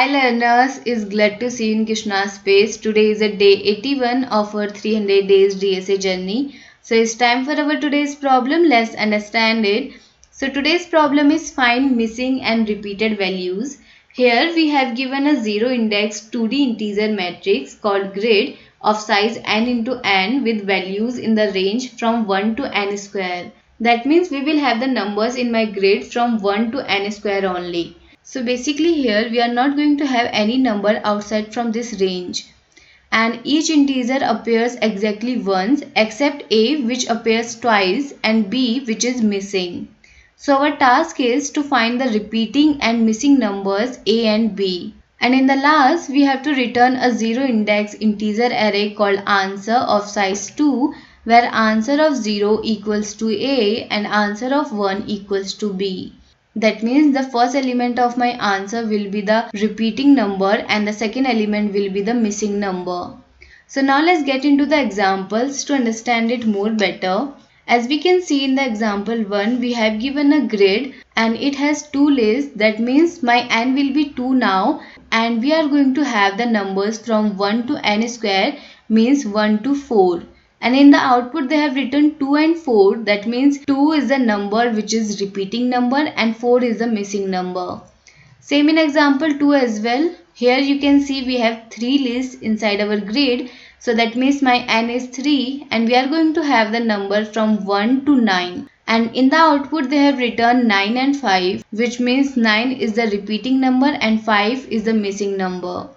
Hi learners, is glad to see you in Krishna's space. Today is a day 81 of our 300 days DSA journey. So it's time for our today's problem. Let's understand it. So today's problem is find missing and repeated values. Here we have given a zero index 2D integer matrix called grid of size n into n with values in the range from 1 to n square. That means we will have the numbers in my grid from 1 to n square only. So basically here we are not going to have any number outside from this range, and each integer appears exactly once except a, which appears twice, and b, which is missing. So our task is to find the repeating and missing numbers a and b. And in the last we have to return a zero index integer array called answer of size 2, where answer of 0 equals to a and answer of 1 equals to b. That means the first element of my answer will be the repeating number and the second element will be the missing number. So now let's get into the examples to understand it more better. As we can see in the example 1, we have given a grid and it has two lists. That means my n will be 2 now, and we are going to have the numbers from 1 to n square, means 1 to 4. And in the output they have written 2 and 4. That means 2 is the number which is repeating number and 4 is the missing number. Same in example 2 as well. Here you can see we have 3 lists inside our grid. So that means my n is 3 and we are going to have the number from 1 to 9. And in the output they have written 9 and 5, which means 9 is the repeating number and 5 is the missing number.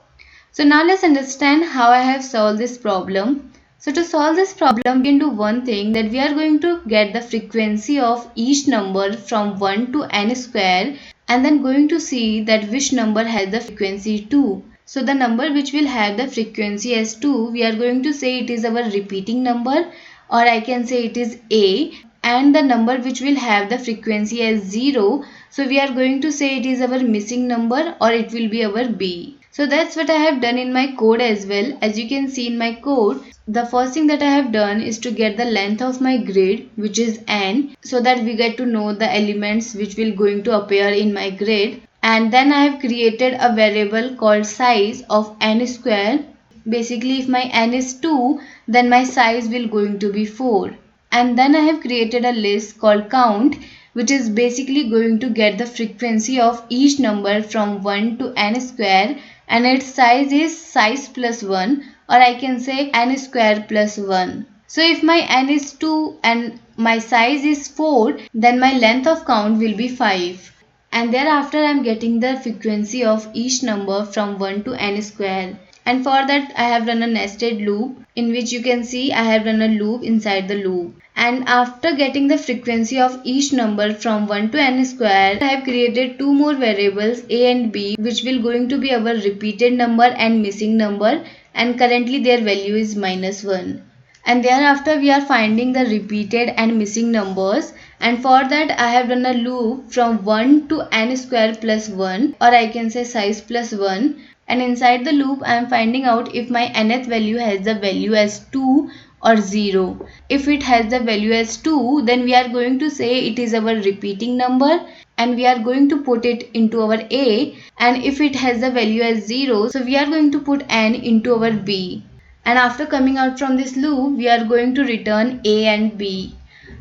So now let's understand how I have solved this problem. So to solve this problem, we can do one thing, that we are going to get the frequency of each number from 1 to n square and then going to see that which number has the frequency 2. So the number which will have the frequency as 2, we are going to say it is our repeating number, or I can say it is A, and the number which will have the frequency as 0, so we are going to say it is our missing number, or it will be our B. So that's what I have done in my code as well. As you can see in my code, the first thing that I have done is to get the length of my grid, which is n, so that we get to know the elements which will going to appear in my grid. And then I have created a variable called size of n square. Basically if my n is 2, then my size will going to be 4. And then I have created a list called count, which is basically going to get the frequency of each number from 1 to n square, and its size is size plus 1, or I can say n square plus 1. So if my n is 2 and my size is 4, then my length of count will be 5. And thereafter I am getting the frequency of each number from 1 to n square. And for that I have run a nested loop, in which you can see I have run a loop inside the loop. And after getting the frequency of each number from 1 to n square, I have created two more variables a and b, which will going to be our repeated number and missing number, and currently their value is -1. And thereafter we are finding the repeated and missing numbers, and for that I have run a loop from 1 to n square plus 1, or I can say size plus 1. And inside the loop I am finding out if my nth value has the value as 2 or 0. If it has the value as 2, then we are going to say it is our repeating number and we are going to put it into our A. And if it has the value as 0, so we are going to put n into our B. And after coming out from this loop, we are going to return A and B.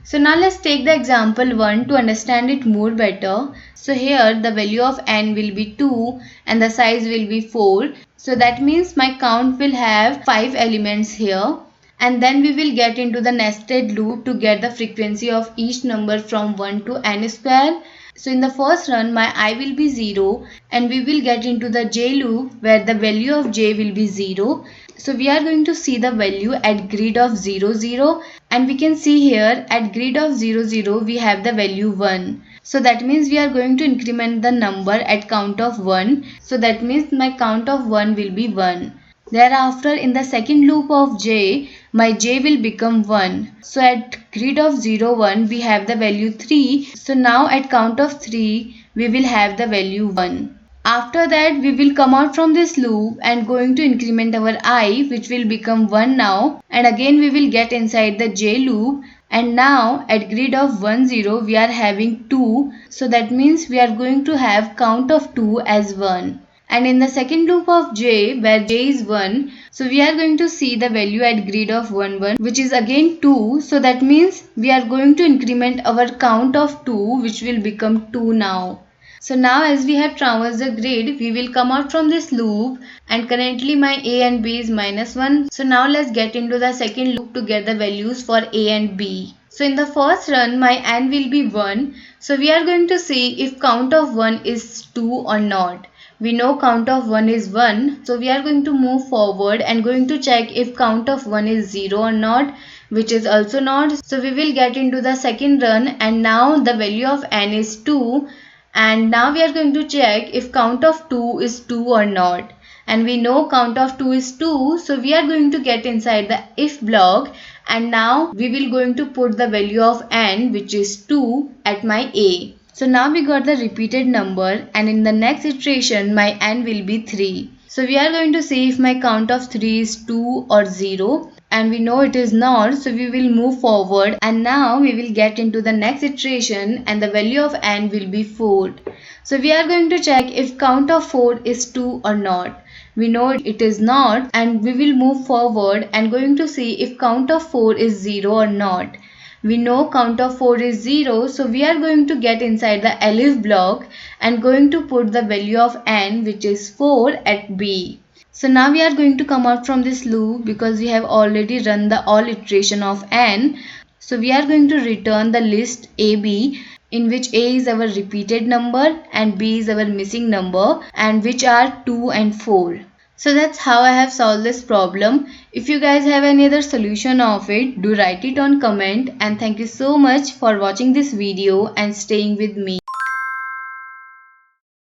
So now let's take the example 1 to understand it more better. So here the value of n will be 2 and the size will be 4. So that means my count will have 5 elements here. And then we will get into the nested loop to get the frequency of each number from 1 to n square. So in the first run my I will be 0, and we will get into the j loop where the value of j will be 0. So we are going to see the value at grid of 0 0, and we can see here at grid of 0 0 we have the value 1. So that means we are going to increment the number at count of 1. So that means my count of 1 will be 1. Thereafter in the second loop of j, my j will become 1. So at grid of 0 1 we have the value 3. So now at count of 3 we will have the value 1. After that we will come out from this loop and going to increment our I, which will become 1 now, and again we will get inside the j loop, and now at grid of 1 0 we are having 2. So that means we are going to have count of 2 as 1. And in the second loop of j, where j is 1, so we are going to see the value at grid of 1 1, which is again 2. So that means we are going to increment our count of 2, which will become 2 now. So now as we have traversed the grid, we will come out from this loop, and currently my a and b is -1. So now let's get into the second loop to get the values for a and b. So in the first run, my n will be 1. So we are going to see if count of 1 is 2 or not. We know count of 1 is 1. So we are going to move forward and going to check if count of 1 is 0 or not, which is also not. So we will get into the second run, and now the value of n is 2. And now we are going to check if count of 2 is 2 or not. And we know count of 2 is 2. So we are going to get inside the if block, and now we will going to put the value of n, which is 2, at my a. So now we got the repeated number, and in the next iteration my n will be 3. So we are going to see if my count of 3 is 2 or 0, and we know it is not, so we will move forward, and now we will get into the next iteration, and the value of n will be 4. So we are going to check if count of 4 is 2 or not. We know it is not, and we will move forward and going to see if count of 4 is 0 or not. We know count of 4 is 0, so we are going to get inside the elif block and going to put the value of n, which is 4, at b. So now we are going to come out from this loop because we have already run the all iteration of n. So we are going to return the list AB, in which A is our repeated number and B is our missing number, and which are 2 and 4. So that's how I have solved this problem. If you guys have any other solution of it, do write it on comment, and thank you so much for watching this video and staying with me.